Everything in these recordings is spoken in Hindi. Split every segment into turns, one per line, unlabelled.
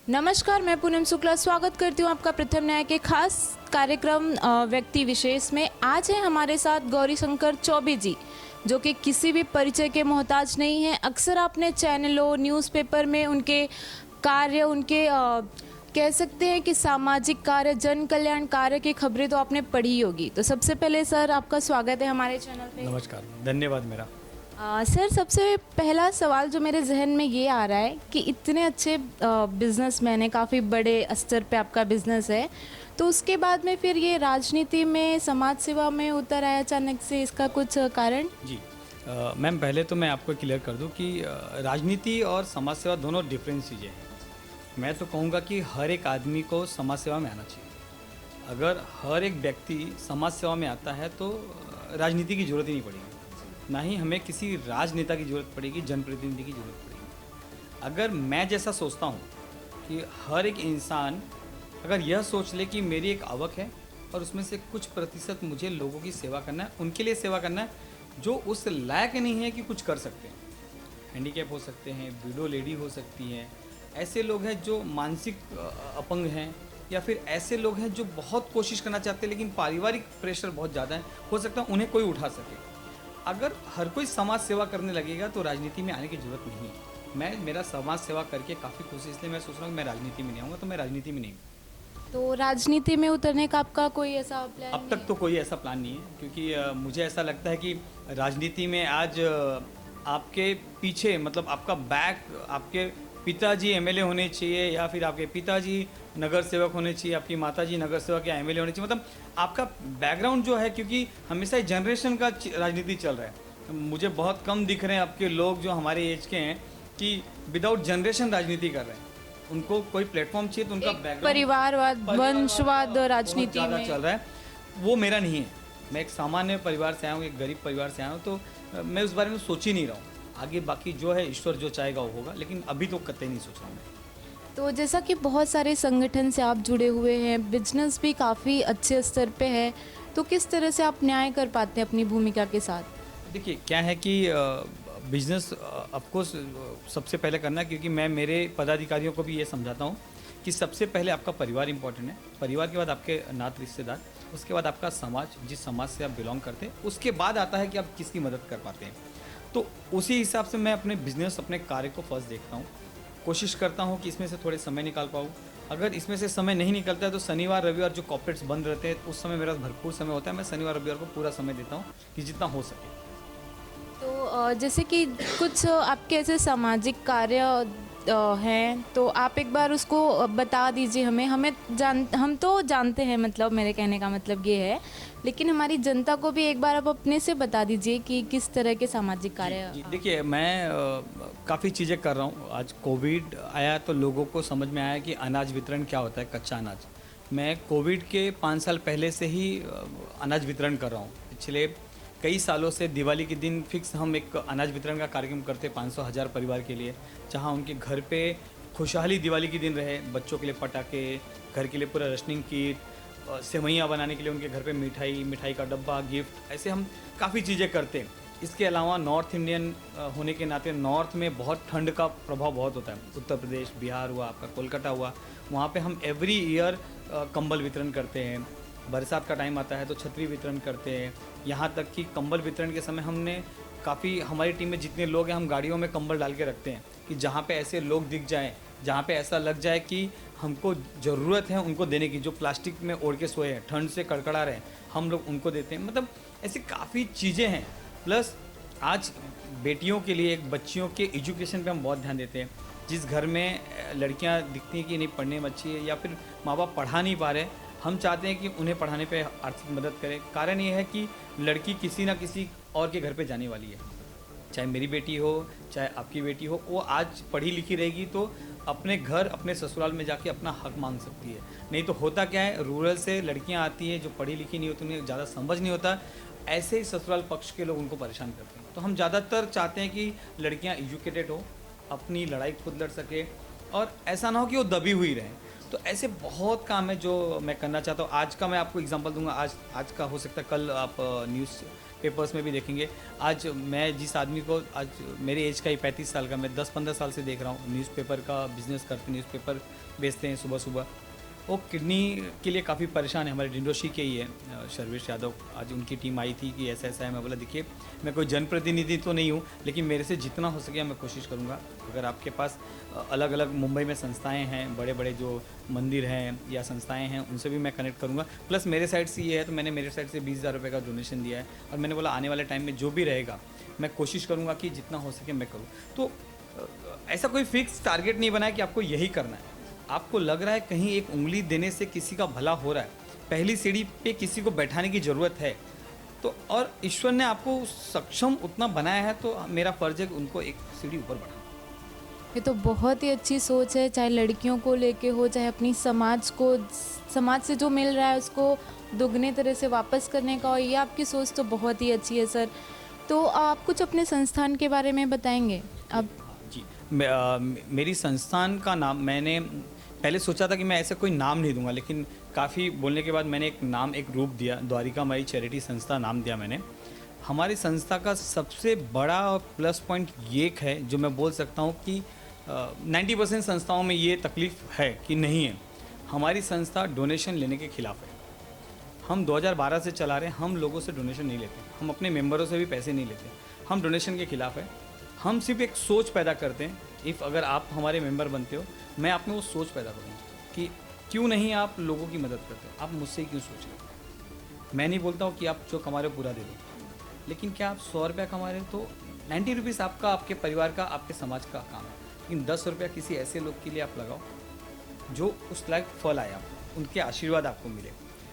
नमस्कार, मैं पूनम शुक्ला स्वागत करती हूँ आपका प्रथम न्याय के खास कार्यक्रम व्यक्ति विशेष में। आज है हमारे साथ गौरी शंकर चौबे जी, जो कि किसी भी परिचय के मोहताज नहीं है। अक्सर आपने चैनलों, न्यूज़पेपर में उनके कार्य, उनके कह सकते हैं कि सामाजिक कार्य, जन कल्याण कार्य की खबरें तो आपने पढ़ी होगी। तो सबसे पहले सर, आपका स्वागत है हमारे चैनल पे।
नमस्कार, धन्यवाद मेरा।
सर, सबसे पहला सवाल जो मेरे जहन में ये आ रहा है कि इतने अच्छे बिजनेसमैन हैं, काफ़ी बड़े स्तर पे आपका बिजनेस है, तो उसके बाद में फिर ये राजनीति में, समाज सेवा में उतर आया अचानक से, इसका कुछ कारण?
जी मैम, पहले तो मैं आपको क्लियर कर दूं कि राजनीति और समाज सेवा दोनों डिफरेंट चीज़ें हैं। मैं तो कहूँगा कि हर एक आदमी को समाज सेवा में आना चाहिए। अगर हर एक व्यक्ति समाज सेवा में आता है तो राजनीति की ज़रूरत ही नहीं पड़ेगी, ना ही हमें किसी राजनेता की ज़रूरत पड़ेगी, जनप्रतिनिधि की ज़रूरत पड़ेगी। अगर मैं जैसा सोचता हूँ कि हर एक इंसान अगर यह सोच ले कि मेरी एक आवक है और उसमें से कुछ प्रतिशत मुझे लोगों की सेवा करना है, उनके लिए सेवा करना है जो उस लायक नहीं है कि कुछ कर सकते हैं। हैंडीकैप हो सकते हैं, विडो लेडी हो सकती हैं, ऐसे लोग हैं जो मानसिक अपंग हैं, या फिर ऐसे लोग हैं जो बहुत कोशिश करना चाहते हैं लेकिन पारिवारिक प्रेशर बहुत ज़्यादा है, हो सकता है उन्हें कोई उठा सके। अगर हर कोई समाज सेवा करने लगेगा तो राजनीति में आने की ज़रूरत नहीं है। मेरा समाज सेवा करके काफ़ी खुश, इसलिए मैं सोच रहा हूँ कि मैं राजनीति में नहीं आऊँगा, तो मैं राजनीति में नहीं हूँ।
तो राजनीति में उतरने का आपका कोई ऐसा प्लान?
अब तक तो कोई ऐसा प्लान नहीं है, क्योंकि मुझे ऐसा लगता है कि राजनीति में आज आपके पीछे, मतलब आपका बैक, आपके पिताजी एमएलए होने चाहिए, या फिर आपके पिताजी नगर सेवक होने चाहिए, आपकी माताजी नगर सेवक या एमएलए होने चाहिए। मतलब आपका बैकग्राउंड जो है, क्योंकि हमेशा जनरेशन का राजनीति चल रहा है। मुझे बहुत कम दिख रहे हैं आपके लोग जो हमारे एज के हैं कि विदाउट जनरेशन राजनीति कर रहे हैं। उनको कोई प्लेटफॉर्म चाहिए तो उनका बैकग्राउंड,
परिवारवाद, वंशवाद राजनीति में
चल रहा है। वो मेरा नहीं है। मैं एक सामान्य परिवार से आया हूँ, एक गरीब परिवार से आया हूँ, तो मैं उस बारे में सोच ही नहीं रहा हूँ। आगे बाकी जो है ईश्वर जो चाहेगा वो होगा, लेकिन अभी तो कतई नहीं सोच रहा हूँ।
तो जैसा कि बहुत सारे संगठन से आप जुड़े हुए हैं, बिजनेस भी काफ़ी अच्छे स्तर पे है, तो किस तरह से आप न्याय कर पाते हैं अपनी भूमिका के साथ?
देखिए, क्या है कि बिजनेस ऑफकोर्स सबसे पहले करना है, क्योंकि मैं मेरे पदाधिकारियों को भी ये समझाता हूँ कि सबसे पहले आपका परिवार इंपॉर्टेंट है। परिवार के बाद आपके नात रिश्तेदार, उसके बाद आपका समाज, जिस समाज से आप बिलोंग करते हैं, उसके बाद आता है कि आप किसकी मदद कर पाते हैं। तो उसी हिसाब से मैं अपने बिजनेस, अपने कार्य को फर्स्ट देखता हूँ। कोशिश करता हूँ कि इसमें से थोड़े समय निकाल पाऊँ। अगर इसमें से समय नहीं निकलता है तो शनिवार रविवार जो कॉर्पोरेट्स बंद रहते हैं, उस समय मेरा भरपूर समय होता है। मैं शनिवार रविवार को पूरा समय देता हूँ कि जितना हो सके।
तो जैसे कि कुछ आपके ऐसे सामाजिक कार्य हैं, तो आप एक बार उसको बता दीजिए हमें। हम तो जानते हैं, मतलब मेरे कहने का मतलब ये है, लेकिन हमारी जनता को भी एक बार आप अपने से बता दीजिए कि किस तरह के सामाजिक कार्य।
देखिए, मैं काफ़ी चीज़ें कर रहा हूँ। आज कोविड आया तो लोगों को समझ में आया कि अनाज वितरण क्या होता है, कच्चा अनाज। मैं कोविड के 5 साल पहले से ही अनाज वितरण कर रहा हूँ। पिछले कई सालों से दिवाली के दिन फिक्स हम एक अनाज वितरण का कार्यक्रम करते 500,000 परिवार के लिए, जहाँ उनके घर पे खुशहाली दिवाली के दिन रहे। बच्चों के लिए पटाखे, घर के लिए पूरा राशनिंग किट, सेवइयाँ बनाने के लिए उनके घर पे मिठाई का डब्बा, गिफ्ट, ऐसे हम काफ़ी चीज़ें करते हैं। इसके अलावा नॉर्थ इंडियन होने के नाते नॉर्थ में बहुत ठंड का प्रभाव बहुत होता है। उत्तर प्रदेश, बिहार हुआ, आपका कोलकाता हुआ, वहाँ पे हम एवरी ईयर कंबल वितरण करते हैं। बरसात का टाइम आता है तो छतरी वितरण करते हैं। यहाँ तक कि कंबल वितरण के समय हमने काफ़ी, हमारी टीम में जितने लोग हैं, हम गाड़ियों में कंबल डाल के रखते हैं कि जहाँ पे ऐसे लोग दिख जाएं, जहाँ पे ऐसा लग जाए कि हमको ज़रूरत है उनको देने की, जो प्लास्टिक में ओढ़ के सोए हैं, ठंड से कड़कड़ा रहे हैं, हम लोग उनको देते हैं। मतलब ऐसी काफ़ी चीज़ें हैं। प्लस आज बेटियों के लिए, एक बच्चियों के एजुकेशन पे हम बहुत ध्यान देते हैं। जिस घर में लड़कियां दिखती हैं कि नहीं पढ़ने में अच्छी है, या फिर माँ बाप पढ़ा नहीं पा रहे, हम चाहते हैं कि उन्हें पढ़ाने पे आर्थिक मदद करें। कारण ये है कि लड़की किसी ना किसी और के घर पे जाने वाली है, चाहे मेरी बेटी हो, चाहे आपकी बेटी हो। वो आज पढ़ी लिखी रहेगी तो अपने घर, अपने ससुराल में जाके अपना हक मांग सकती है। नहीं तो होता क्या है, रूरल से लड़कियां आती हैं जो पढ़ी लिखी नहीं होती, उन्हें ज़्यादा समझ नहीं होता, ऐसे ही ससुराल पक्ष के लोग उनको परेशान करते हैं। तो हम ज़्यादातर चाहते हैं कि लड़कियां एजुकेटेड हो, अपनी लड़ाई खुद लड़ सके, और ऐसा ना हो कि वो दबी हुई रहें। तो ऐसे बहुत काम है जो मैं करना चाहता हूँ। आज का मैं आपको एग्जांपल दूंगा। आज का हो सकता है कल आप न्यूज़ पेपर्स में भी देखेंगे। आज मैं जिस आदमी को, आज मेरे एज का ही 35 साल का, मैं 10-15 साल से देख रहा हूँ न्यूज़पेपर का बिजनेस करते, न्यूज़पेपर बेचते हैं सुबह सुबह। वो किडनी के लिए काफ़ी परेशान है, हमारे डिंडोशी के ही है, शर्वेश यादव। आज उनकी टीम आई थी कि ऐसा ऐसा है। मैं बोला देखिए मैं कोई जनप्रतिनिधि तो नहीं हूँ, लेकिन मेरे से जितना हो सके मैं कोशिश करूँगा। अगर आपके पास अलग अलग मुंबई में संस्थाएं हैं, बड़े बड़े जो मंदिर हैं या संस्थाएं हैं, उनसे भी मैं कनेक्ट करूँगा। प्लस मेरे साइड से ये है, तो मैंने मेरे साइड से 20,000 रुपये का डोनेशन दिया है, और मैंने बोला आने वाले टाइम में जो भी रहेगा मैं कोशिश करूँगा कि जितना हो सके मैं करूँ। तो ऐसा कोई फिक्स टारगेट नहीं बना है कि आपको यही करना है। आपको लग रहा है कहीं एक उंगली देने से किसी का भला हो रहा है, पहली सीढ़ी पे किसी को बैठाने की ज़रूरत है, तो और ईश्वर ने आपको सक्षम उतना बनाया है, तो मेरा फर्ज है कि उनको एक सीढ़ी ऊपर बढ़ाना।
ये तो बहुत ही अच्छी सोच है, चाहे लड़कियों को लेके हो, चाहे अपनी समाज से जो मिल रहा है उसको दुगने तरह से वापस करने का हो। ये आपकी सोच तो बहुत ही अच्छी है सर। तो आप कुछ अपने संस्थान के बारे में बताएंगे अब?
जी, मेरी संस्थान का नाम, मैंने पहले सोचा था कि मैं ऐसा कोई नाम नहीं दूंगा, लेकिन काफ़ी बोलने के बाद मैंने एक रूप दिया, द्वारिका माई चैरिटी संस्था नाम दिया मैंने। हमारी संस्था का सबसे बड़ा प्लस पॉइंट ये है, जो मैं बोल सकता हूँ कि 90% संस्थाओं में ये तकलीफ है कि नहीं है, हमारी संस्था डोनेशन लेने के खिलाफ है। हम 2012 से चला रहे हैं, हम लोगों से डोनेशन नहीं लेते, हम अपने मेंबरों से भी पैसे नहीं लेते, हम डोनेशन के खिलाफ है। हम सिर्फ एक सोच पैदा करते हैं। अगर आप हमारे मेंबर बनते हो, मैं आप में वो सोच पैदा करूँगा कि क्यों नहीं आप लोगों की मदद करते, आप मुझसे ही क्यों सोच रहे हो। मैं नहीं बोलता हूँ कि आप जो कमा रहे हो पूरा दे दो, लेकिन क्या आप 100 रुपया कमा रहे हो तो 90 रुपीज़ आपका, आपके परिवार का, आपके समाज का काम है, लेकिन 10 रुपया किसी ऐसे लोग के लिए आप लगाओ जो उस लायक फल आए, आपको उनके आशीर्वाद आपको मिले।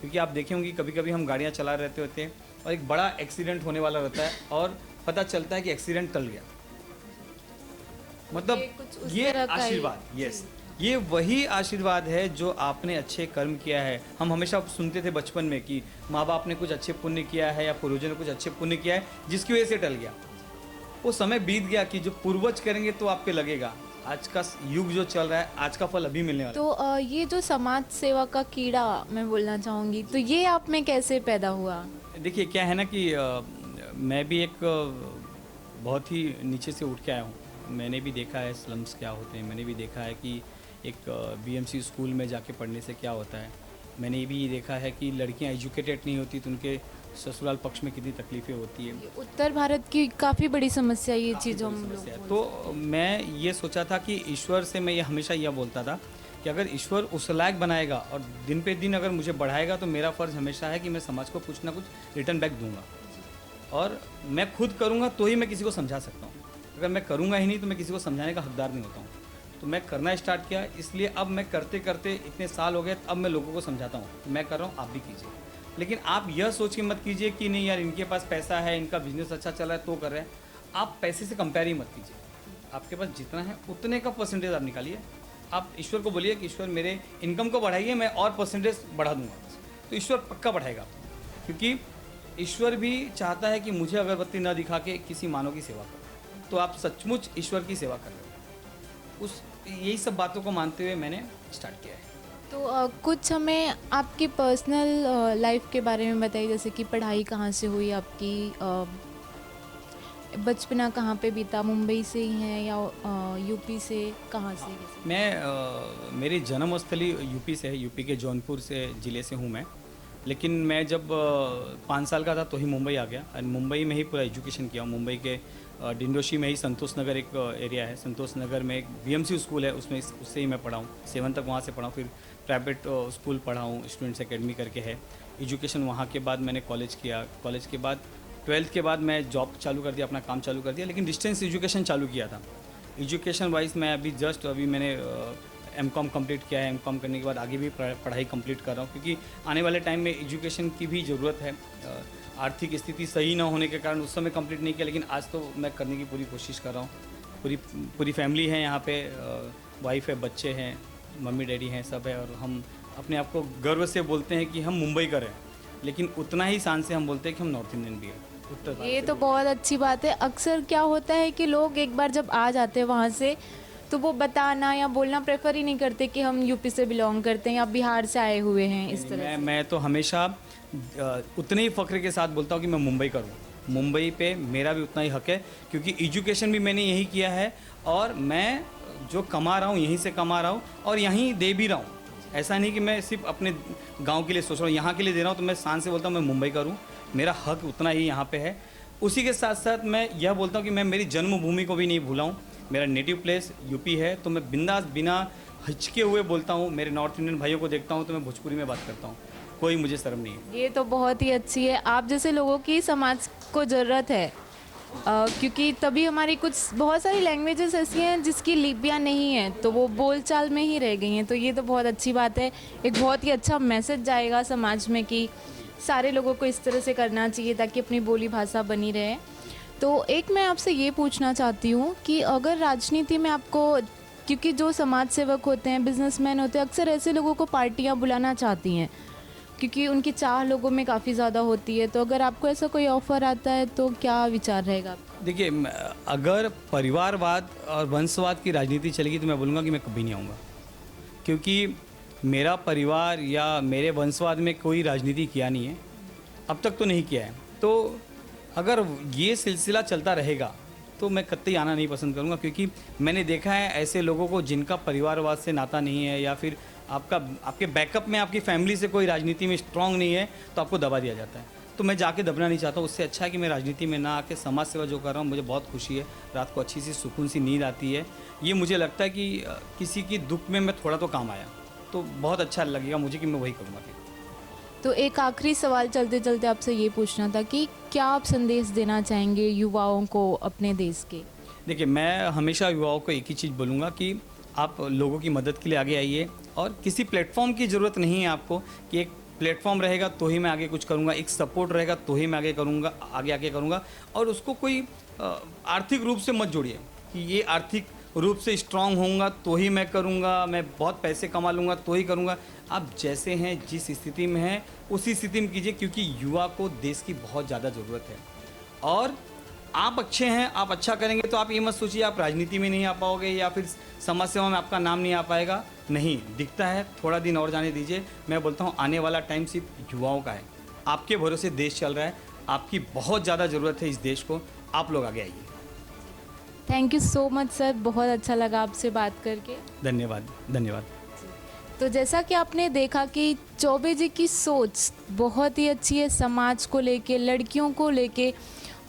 क्योंकि आप देखे होंगे कभी कभी हम गाड़ियाँ चला रहते होते हैं और एक बड़ा एक्सीडेंट होने वाला रहता है और पता चलता है कि एक्सीडेंट टल गया, मतलब ये आशीर्वाद, यस, ये वही आशीर्वाद है जो आपने अच्छे कर्म किया है। हम हमेशा सुनते थे बचपन में कि माँ बाप ने कुछ अच्छे पुण्य किया है या पूर्वजों ने कुछ अच्छे पुण्य किया है जिसकी वजह से टल गया। वो समय बीत गया कि जो पूर्वज करेंगे तो आप पे लगेगा। आज का युग जो चल रहा है, आज का फल अभी मिलने वाला है।
तो ये जो समाज सेवा का कीड़ा मैं बोलना चाहूँगी, तो ये आप में कैसे पैदा हुआ?
देखिए क्या है ना कि मैं भी एक बहुत ही नीचे से उठ के आया हूँ। मैंने भी देखा है स्लम्स क्या होते हैं, मैंने भी देखा है कि एक बीएमसी स्कूल में जाके पढ़ने से क्या होता है। मैंने ये भी देखा है कि लड़कियां एजुकेटेड नहीं होती तो उनके ससुराल पक्ष में कितनी तकलीफ़ें होती है।
उत्तर भारत की काफ़ी बड़ी समस्या ये चीज़ हम लोग।
तो मैं ये सोचा था कि ईश्वर से मैं ये हमेशा यह बोलता था कि अगर ईश्वर उस लायक बनाएगा और दिन पे दिन अगर मुझे बढ़ाएगा तो मेरा फ़र्ज़ हमेशा है कि मैं समाज को कुछ ना कुछ रिटर्न बैक दूंगा, और मैं खुद करूँगा तो ही मैं किसी को समझा सकता हूँ। अगर मैं करूँगा ही नहीं तो मैं किसी को समझाने का हकदार नहीं होता हूँ। तो मैं करना स्टार्ट किया, इसलिए अब मैं करते करते इतने साल हो गए, अब मैं लोगों को समझाता हूँ। मैं कर रहा हूँ, आप भी कीजिए, लेकिन आप यह सोच के मत कीजिए कि नहीं यार इनके पास पैसा है, इनका बिजनेस अच्छा चल रहा है तो कर रहे हैं। आप पैसे से कंपेयर ही मत कीजिए। आपके पास जितना है उतने का परसेंटेज आप निकालिए। आप ईश्वर को बोलिए कि ईश्वर मेरे इनकम को बढ़ाइए, मैं और परसेंटेज बढ़ा दूंगा, तो ईश्वर पक्का बढ़ाएगा। क्योंकि ईश्वर भी चाहता है कि मुझे अगरबत्ती न दिखा के किसी मानव की सेवा करो, तो आप सचमुच ईश्वर की सेवा कर रहे हो। यही सब बातों को मानते हुए मैंने स्टार्ट किया है।
तो कुछ हमें आपकी पर्सनल लाइफ के बारे में बताइए, जैसे कि पढ़ाई कहाँ से हुई आपकी, बचपना कहाँ पे बीता, मुंबई से ही हैं या यूपी से, कहाँ से?
मैं मेरी जन्मस्थली यूपी से है, यूपी के जौनपुर से ज़िले से हूँ मैं। लेकिन मैं जब 5 साल का था तो ही मुंबई आ गया और मुंबई में ही पूरा एजुकेशन किया। मुंबई के डिंडोशी में ही संतोष नगर एक एरिया है, संतोष नगर में एक बीएमसी स्कूल है, उससे ही मैं पढ़ा हूँ। 7 तक वहाँ से पढ़ा हूँ, फिर प्राइवेट स्कूल पढ़ा हूँ, स्टूडेंट्स एकेडमी करके है एजुकेशन। वहाँ के बाद मैंने कॉलेज किया, कॉलेज के बाद 12th के बाद मैं जॉब चालू कर दिया, अपना काम चालू कर दिया, लेकिन डिस्टेंस एजुकेशन चालू किया था। एजुकेशन वाइज मैं अभी मैंने एमकॉम कंप्लीट किया है। एमकॉम करने के बाद आगे भी पढ़ाई कंप्लीट कर रहा हूँ, क्योंकि आने वाले टाइम में एजुकेशन की भी ज़रूरत है। आर्थिक स्थिति सही ना होने के कारण उस समय कंप्लीट नहीं किया, लेकिन आज तो मैं करने की पूरी कोशिश कर रहा हूँ। पूरी फैमिली है यहाँ पे, वाइफ है, बच्चे हैं, मम्मी डैडी हैं, सब है, और हम अपने आप को गर्व से बोलते हैं कि हम मुंबई का हैं, लेकिन उतना ही शान से हम बोलते हैं कि हम नॉर्थ इंडियन भी हैं, उत्तर भारत।
ये तो बहुत अच्छी बात है। अक्सर क्या होता है कि लोग एक बार जब आ जाते हैं वहाँ से तो वो बताना या बोलना प्रेफर ही नहीं करते कि हम यूपी से बिलोंग करते हैं या बिहार से आए हुए हैं, इस तरह से।
मैं तो हमेशा उतने ही फ़ख्र के साथ बोलता हूँ कि मैं मुंबई का हूँ। मुंबई पे मेरा भी उतना ही हक है, क्योंकि एजुकेशन भी मैंने यही किया है और मैं जो कमा रहा हूँ यहीं से कमा रहा हूँ और यहीं दे भी रहा हूँ। ऐसा नहीं कि मैं सिर्फ अपने गांव के लिए सोच रहा हूँ, यहाँ के लिए दे रहा हूँ। तो मैं शान से बोलता हूँ मैं मुंबई का हूँ, मेरा हक उतना ही यहाँ पे है। उसी के साथ साथ मैं यह बोलता हूँ कि मैं मेरी जन्मभूमि को भी नहीं भूला हूँ। मेरा नेटिव प्लेस यूपी है, तो मैं बिंदास बिना हिचके हुए बोलता हूँ। मेरे नॉर्थ इंडियन भाइयों को देखता हूँ तो मैं भोजपुरी में बात करता हूँ, कोई मुझे शर्म नहीं है।
ये तो बहुत ही अच्छी है। आप जैसे लोगों की समाज को ज़रूरत है, क्योंकि तभी हमारी कुछ बहुत सारी लैंग्वेजेस ऐसी हैं जिसकी लिपियाँ नहीं हैं, तो वो बोलचाल में ही रह गई हैं। तो ये तो बहुत अच्छी बात है। एक बहुत ही अच्छा मैसेज जाएगा समाज में कि सारे लोगों को इस तरह से करना चाहिए ताकि अपनी बोली भाषा बनी रहे। तो एक मैं आपसे ये पूछना चाहती हूँ कि अगर राजनीति में आपको, क्योंकि जो समाज सेवक होते हैं, बिजनेसमैन होते हैं, अक्सर ऐसे लोगों को पार्टियाँ बुलाना चाहती हैं क्योंकि उनकी चाह लोगों में काफ़ी ज़्यादा होती है। तो अगर आपको ऐसा कोई ऑफ़र आता है तो क्या विचार रहेगा आपका?
देखिए, अगर परिवारवाद और वंशवाद की राजनीति चलेगी तो मैं बोलूँगा कि मैं कभी नहीं आऊँगा, क्योंकि मेरा परिवार या मेरे वंशवाद में कोई राजनीति किया नहीं है, अब तक तो नहीं किया है। तो अगर ये सिलसिला चलता रहेगा तो मैं कतई आना नहीं पसंद करूँगा, क्योंकि मैंने देखा है ऐसे लोगों को जिनका परिवारवाद से नाता नहीं है या फिर आपके बैकअप में आपकी फैमिली से कोई राजनीति में स्ट्रांग नहीं है तो आपको दबा दिया जाता है। तो मैं जाके दबना नहीं चाहता हूँ। उससे अच्छा है कि मैं राजनीति में ना आके समाज सेवा जो कर रहा हूँ, मुझे बहुत खुशी है। रात को अच्छी सी सुकून सी नींद आती है। ये मुझे लगता है कि किसी की दुख में मैं थोड़ा तो काम आया, तो बहुत अच्छा लगेगा मुझे कि मैं वही करूँगा फिर।
तो एक आखिरी सवाल चलते चलते आपसे ये पूछना था कि क्या आप संदेश देना चाहेंगे युवाओं को अपने देश के?
देखिए, मैं हमेशा युवाओं को एक ही चीज़ बोलूँगा कि आप लोगों की मदद के लिए आगे आइए, और किसी प्लेटफॉर्म की ज़रूरत नहीं है आपको कि एक प्लेटफॉर्म रहेगा तो ही मैं आगे कुछ करूँगा, एक सपोर्ट रहेगा तो ही मैं आगे करूँगा। और उसको कोई आर्थिक रूप से मत जोड़िए कि ये आर्थिक रूप से स्ट्रांग होऊंगा तो ही मैं करूँगा, मैं बहुत पैसे कमा लूँगा तो ही करूँगा। आप जैसे हैं, जिस स्थिति में हैं उसी स्थिति में कीजिए, क्योंकि युवा को देश की बहुत ज़्यादा ज़रूरत है। और आप अच्छे हैं, आप अच्छा करेंगे तो आप ये मत सोचिए आप राजनीति में नहीं आ पाओगे या फिर समाज सेवा में आपका नाम नहीं आ पाएगा। नहीं, दिखता है, थोड़ा दिन और जाने दीजिए। मैं बोलता हूँ आने वाला टाइम सिर्फ युवाओं का है। आपके भरोसे देश चल रहा है, आपकी बहुत ज़्यादा ज़रूरत है इस देश को, आप लोग आगे आइए।
Thank you so much sir, बहुत अच्छा लगा आपसे बात करके।
धन्यवाद धन्यवाद।
तो जैसा कि आपने देखा कि चौबे जी की सोच बहुत ही अच्छी है समाज को लेके, लड़कियों को लेके।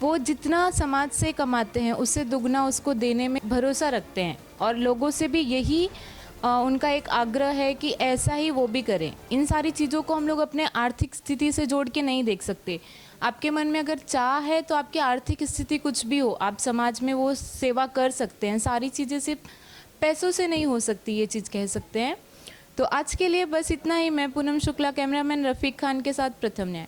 वो जितना समाज से कमाते हैं उससे दुगना उसको देने में भरोसा रखते हैं, और लोगों से भी यही उनका एक आग्रह है कि ऐसा ही वो भी करें। इन सारी चीज़ों को हम लोग अपने आर्थिक स्थिति से जोड़ के नहीं देख सकते। आपके मन में अगर चाह है तो आपकी आर्थिक स्थिति कुछ भी हो, आप समाज में वो सेवा कर सकते हैं। सारी चीज़ें सिर्फ पैसों से नहीं हो सकती, ये चीज़ कह सकते हैं। तो आज के लिए बस इतना ही। मैं पूनम शुक्ला, कैमरामैन रफ़ीक खान के साथ प्रथम न्याय।